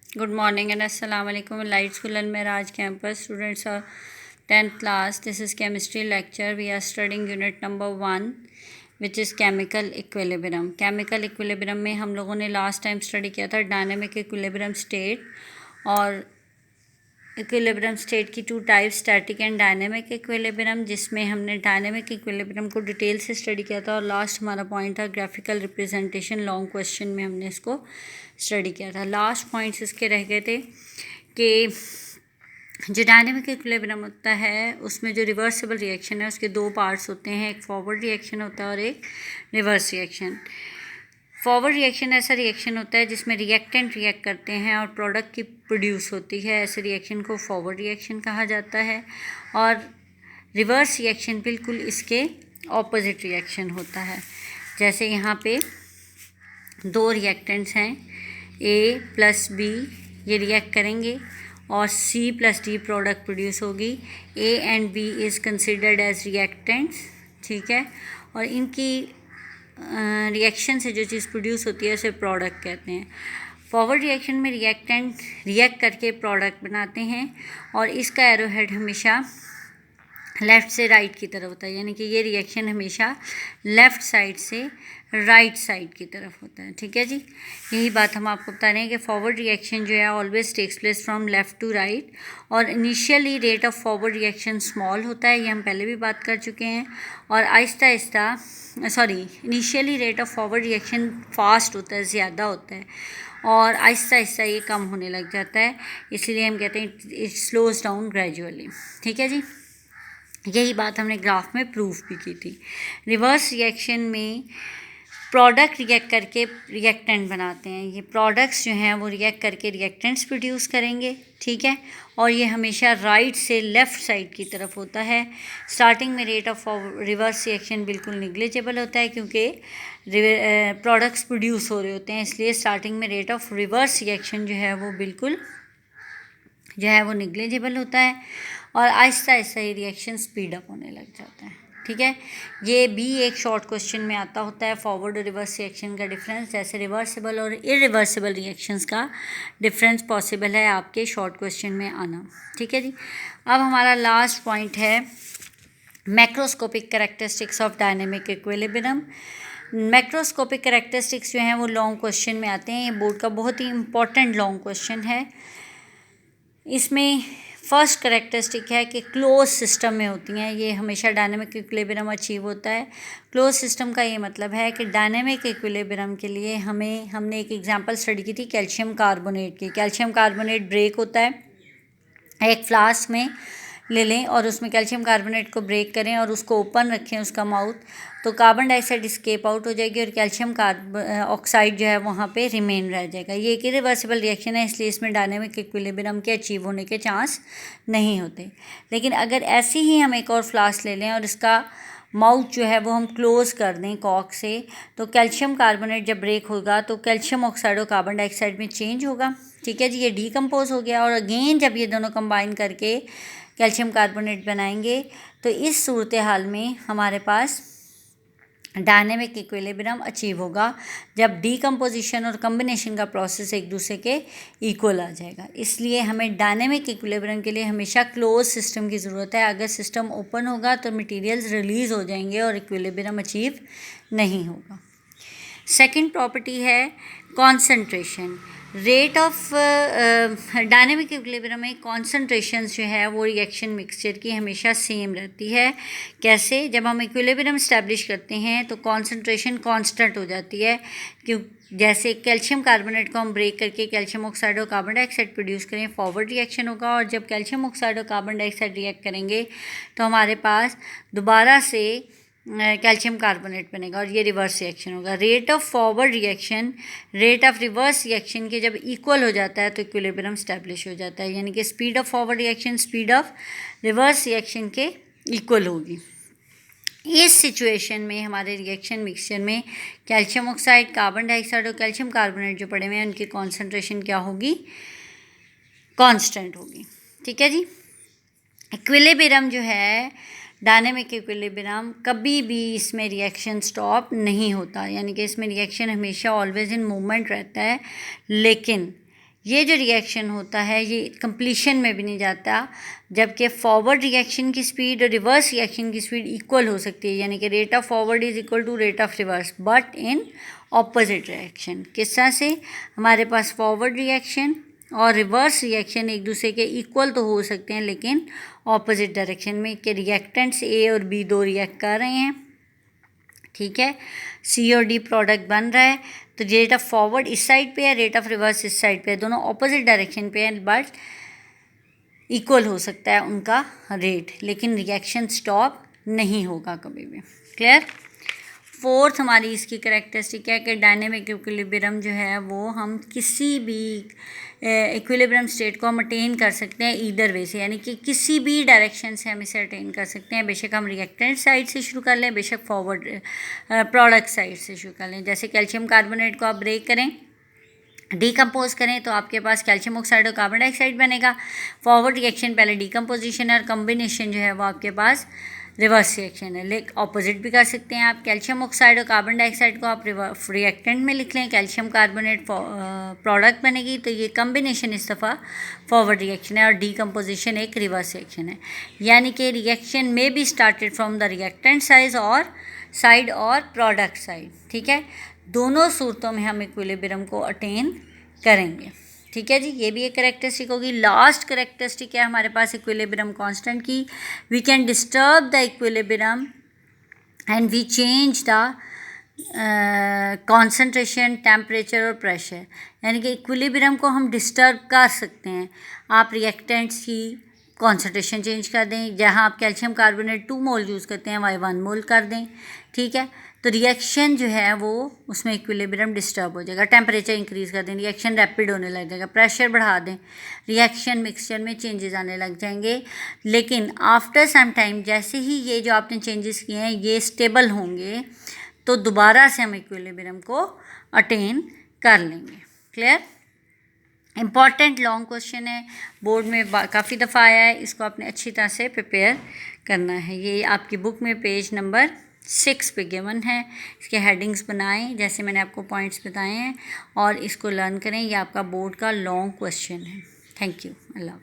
Good morning and assalamu alaikum. Light School Al Miraj campus students are 10th class. This is chemistry lecture. We are studying unit number 1 which is chemical equilibrium. Chemical equilibrium में हम लोगों ने last time study किया था dynamic equilibrium state और equilibrium state की two type static and dynamic equilibrium, जिसमें हमने डायनेमिक इक्विलिब्रियम को डिटेल से स्टडी किया था और लास्ट हमारा पॉइंट था ग्राफिकल रिप्रेजेंटेशन। लॉन्ग क्वेश्चन में हमने इसको स्टडी किया था। लास्ट पॉइंट्स इसके रह गए थे कि जो डायनेमिक इक्विलिब्रियम होता है उसमें जो रिवर्सिबल रिएक्शन है उसके दो पार्ट्स होते हैं, एक फॉरवर्ड रिएक्शन होता है और एक रिवर्स रिएक्शन। फॉरवर्ड रिएक्शन ऐसा रिएक्शन होता है जिसमें रिएक्टेंट रिएक्ट करते हैं और प्रोडक्ट की प्रोड्यूस होती है, ऐसे रिएक्शन को फॉरवर्ड रिएक्शन कहा जाता है। और रिवर्स रिएक्शन बिल्कुल इसके ऑपोजिट रिएक्शन होता है। जैसे यहाँ पे दो रिएक्टेंट्स हैं A प्लस B, ये रिएक्ट करेंगे और C plus D product produce होगी। A and B is considered as reactants, ठीक है, और इनकी रिएक्शन से जो चीज़ प्रोड्यूस होती है उसे प्रोडक्ट कहते हैं। फॉरवर्ड रिएक्शन में रिएक्टेंट रिएक्ट करके प्रोडक्ट बनाते हैं और इसका एरोहेड हमेशा लेफ़्ट से राइट की तरफ होता है, यानी कि ये रिएक्शन हमेशा लेफ़्ट साइड से राइट साइड की तरफ होता है, ठीक है जी। यही बात हम आपको बता रहे हैं कि फॉरवर्ड रिएक्शन जो है always takes place from left to right और initially rate of forward reaction small होता है, ये हम पहले भी बात कर चुके हैं। और Aahista Aahista initially rate of forward reaction fast होता है, ज़्यादा होता है और आहिस्ता आहिस्ता ये कम होने लग जाता है, इसलिए हम कहते हैं इट स्लोज डाउन ग्रेजुअली, ठीक है जी। यही बात हमने ग्राफ में प्रूफ भी की थी। रिवर्स रिएक्शन में प्रोडक्ट रिएक्ट करके रिएक्टेंट बनाते हैं, ये प्रोडक्ट्स जो हैं वो रिएक्ट करके रिएक्टेंट्स प्रोड्यूस करेंगे, ठीक है, और ये हमेशा राइट से लेफ़्ट साइड की तरफ होता है। स्टार्टिंग में रेट ऑफ रिवर्स रिएक्शन बिल्कुल निग्लिजिबल होता है क्योंकि प्रोडक्ट्स प्रोड्यूस हो रहे होते हैं, इसलिए स्टार्टिंग में रेट ऑफ रिवर्स रिएक्शन जो है वो बिल्कुल जो है वो निग्लिजिबल होता है और आहिस्ता आहिस्ता ये रिएक्शन स्पीड अप होने लग जाता है, ठीक है। ये भी एक शॉर्ट क्वेश्चन में आता होता है, फॉरवर्ड और रिवर्स रिएक्शन का डिफरेंस, जैसे रिवर्सिबल और इरिवर्सिबल रिएक्शंस का डिफरेंस पॉसिबल है आपके शॉर्ट क्वेश्चन में आना, ठीक है जी। अब हमारा लास्ट पॉइंट है macroscopic characteristics of dynamic equilibrium. Macroscopic characteristics जो हैं वो लॉन्ग क्वेश्चन में आते हैं, ये बोर्ड का बहुत ही इंपॉर्टेंट लॉन्ग क्वेश्चन है। इसमें फर्स्ट करेक्टरिस्टिक है कि क्लोज सिस्टम में होती हैं, ये हमेशा डायनेमिक इक्विलिब्रियम अचीव होता है। क्लोज सिस्टम का ये मतलब है कि डायनेमिक इक्विलिब्रियम के लिए हमने एक एग्जांपल स्टडी की थी कैल्शियम कार्बोनेट की। कैल्शियम कार्बोनेट ब्रेक होता है, एक फ्लास्क में ले लें और उसमें कैल्शियम कार्बोनेट को ब्रेक करें और उसको ओपन रखें उसका माउथ, तो कार्बन डाइऑक्साइड स्केप आउट हो जाएगी और कैल्शियम ऑक्साइड जो है वहाँ पे रिमेन रह जाएगा। ये एक इरिवर्सिबल रिएक्शन है, इसलिए इसमें डायनेमिक इक्विलिब्रियम के अचीव होने के चांस नहीं होते। लेकिन अगर ऐसे ही हम एक और फ्लास्क ले लें और इसका माउथ जो है वो हम क्लोज़ कर दें कॉक से, तो कैल्शियम कार्बोनेट जब ब्रेक होगा तो कैल्शियम ऑक्साइड और कार्बन डाइऑक्साइड में चेंज होगा, ठीक है जी, ये डीकम्पोज हो गया और अगेन जब ये दोनों कंबाइन करके कैल्शियम कार्बोनेट बनाएंगे तो इस सूरत हाल में हमारे पास डायनेमिक इक्विलिब्रियम अचीव होगा जब डीकम्पोजिशन और कम्बिनेशन का प्रोसेस एक दूसरे के इक्वल आ जाएगा। इसलिए हमें डायनेमिक इक्विलिब्रियम के लिए हमेशा क्लोज सिस्टम की ज़रूरत है। अगर सिस्टम ओपन होगा तो मटेरियल्स रिलीज़ हो जाएंगे और इक्विलिब्रियम अचीव नहीं होगा। सेकंड प्रॉपर्टी है concentration. Rate of dynamic equilibrium में कॉन्सेंट्रेशन जो है वो रिएक्शन मिक्सचर की हमेशा सेम रहती है। कैसे? जब हम इक्विलिब्रियम इस्टेब्लिश करते हैं तो कॉन्सेंट्रेशन कांस्टेंट हो जाती है, क्यों? जैसे कैल्शियम कार्बोनेट को हम ब्रेक करके कैल्शियम ऑक्साइड और कार्बन डाइऑक्साइड प्रोड्यूस करें, फॉरवर्ड रिएक्शन होगा, और जब कैल्शियम ऑक्साइड और कार्बन डाइऑक्साइड रिएक्ट करेंगे तो हमारे पास दोबारा से कैल्शियम कार्बोनेट बनेगा और ये रिवर्स रिएक्शन होगा। Rate of forward reaction rate of reverse reaction के जब इक्वल हो जाता है तो इक्विलिब्रियम स्टैब्लिश हो जाता है, यानी कि speed of forward reaction speed of reverse reaction के इक्वल होगी। इस सिचुएशन में हमारे रिएक्शन मिक्सचर में कैल्शियम ऑक्साइड, कार्बन डाइऑक्साइड और कैल्शियम कार्बोनेट जो पड़े हुए हैं उनकी कॉन्सेंट्रेशन क्या होगी? कांस्टेंट होगी, ठीक है जी। इक्विलिब्रियम जो है डायनेमिक इक्विलिब्रियम, कभी भी इसमें रिएक्शन स्टॉप नहीं होता, यानी कि इसमें रिएक्शन हमेशा ऑलवेज इन मूवमेंट रहता है। लेकिन ये जो रिएक्शन होता है ये कंप्लीशन में भी नहीं जाता, जबकि फॉरवर्ड रिएक्शन की स्पीड और रिवर्स रिएक्शन की स्पीड इक्वल हो सकती है, यानी कि rate of forward is equal to rate of reverse, but in opposite reaction. किस तरह से? हमारे पास फॉरवर्ड रिएक्शन और रिवर्स रिएक्शन एक दूसरे के इक्वल तो हो सकते हैं, लेकिन ऑपोजिट डायरेक्शन में, कि रिएक्टेंट्स ए और बी दो रिएक्ट कर रहे हैं, ठीक है, सी और डी प्रोडक्ट बन रहा है, तो रेट ऑफ फॉरवर्ड इस साइड पे है, रेट ऑफ रिवर्स इस साइड पे है, दोनों ऑपोजिट डायरेक्शन पे है, बट इक्वल हो सकता है उनका रेट, लेकिन रिएक्शन स्टॉप नहीं होगा कभी भी। क्लियर? फोर्थ हमारी इसकी करेक्टरिस्टिक है कि डायनेमिक इक्विलिब्रियम जो है वो हम किसी भी इक्विलिब्रियम स्टेट को हम अटेन कर सकते हैं ईदर वे से, यानी कि किसी भी डायरेक्शन से हम इसे अटेन कर सकते हैं, बेशक हम रिएक्टेंट साइड से शुरू कर लें, बेशक फॉरवर्ड प्रोडक्ट साइड से शुरू कर लें। जैसे कैल्शियम कार्बोनेट को आप ब्रेक करें, डीकम्पोज करें, तो आपके पास कैल्शियम ऑक्साइड और कार्बन डाइऑक्साइड बनेगा। फॉरवर्ड रिएक्शन पहले डीकम्पोजिशन और कम्बिनेशन जो है वो आपके पास रिवर्स रिएक्शन है। लेकिन ऑपोजिट भी कर सकते हैं आप, कैल्शियम ऑक्साइड और कार्बन डाइऑक्साइड को आप रिएक्टेंट में लिख लें, कैल्शियम कार्बोनेट प्रोडक्ट बनेगी, तो ये कम्बिनेशन इस दफ़ा फॉरवर्ड रिएक्शन है और डीकम्पोजिशन एक रिवर्स रिएक्शन है। यानी कि रिएक्शन में be started from the reactant side और प्रोडक्ट साइड, ठीक है। दोनों सूरतों में हम इक्विलिब्रियम को अटेन करेंगे, ठीक है जी। ये भी एक करेक्टरिस्टिक होगी। लास्ट करेक्टरिस्टिक है हमारे पास इक्विलिब्रियम कांस्टेंट की, we can disturb the equilibrium and we change the concentration, temperature और प्रेशर, यानी कि इक्विलिब्रियम को हम डिस्टर्ब कर सकते हैं। आप रिएक्टेंट्स की कॉन्सेंट्रेशन चेंज कर दें, जहां आप कैल्शियम कार्बोनेट 2 मोल यूज़ करते हैं वहीं 1 मोल कर दें, ठीक है, तो रिएक्शन जो है वो उसमें इक्विलिब्रियम डिस्टर्ब हो जाएगा। टेम्परेचर इंक्रीज़ कर दें, रिएक्शन रैपिड होने लग जाएगा, प्रेशर बढ़ा दें, रिएक्शन मिक्सचर में चेंजेस आने लग जाएंगे। लेकिन आफ्टर सम टाइम जैसे ही ये जो आपने चेंजेस किए हैं ये स्टेबल होंगे, तो दोबारा से हम इक्विलिब्रियम को अटेन कर लेंगे। क्लियर? इम्पॉर्टेंट लॉन्ग क्वेश्चन है, बोर्ड में काफ़ी दफ़ा आया है, इसको आपने अच्छी तरह से प्रिपेयर करना है। ये आपकी बुक में पेज नंबर 6 पे गिवन है, इसके हेडिंग्स बनाएं जैसे मैंने आपको पॉइंट्स बताए हैं और इसको लर्न करें। ये आपका बोर्ड का लॉन्ग क्वेश्चन है। Thank you. अल्लाह।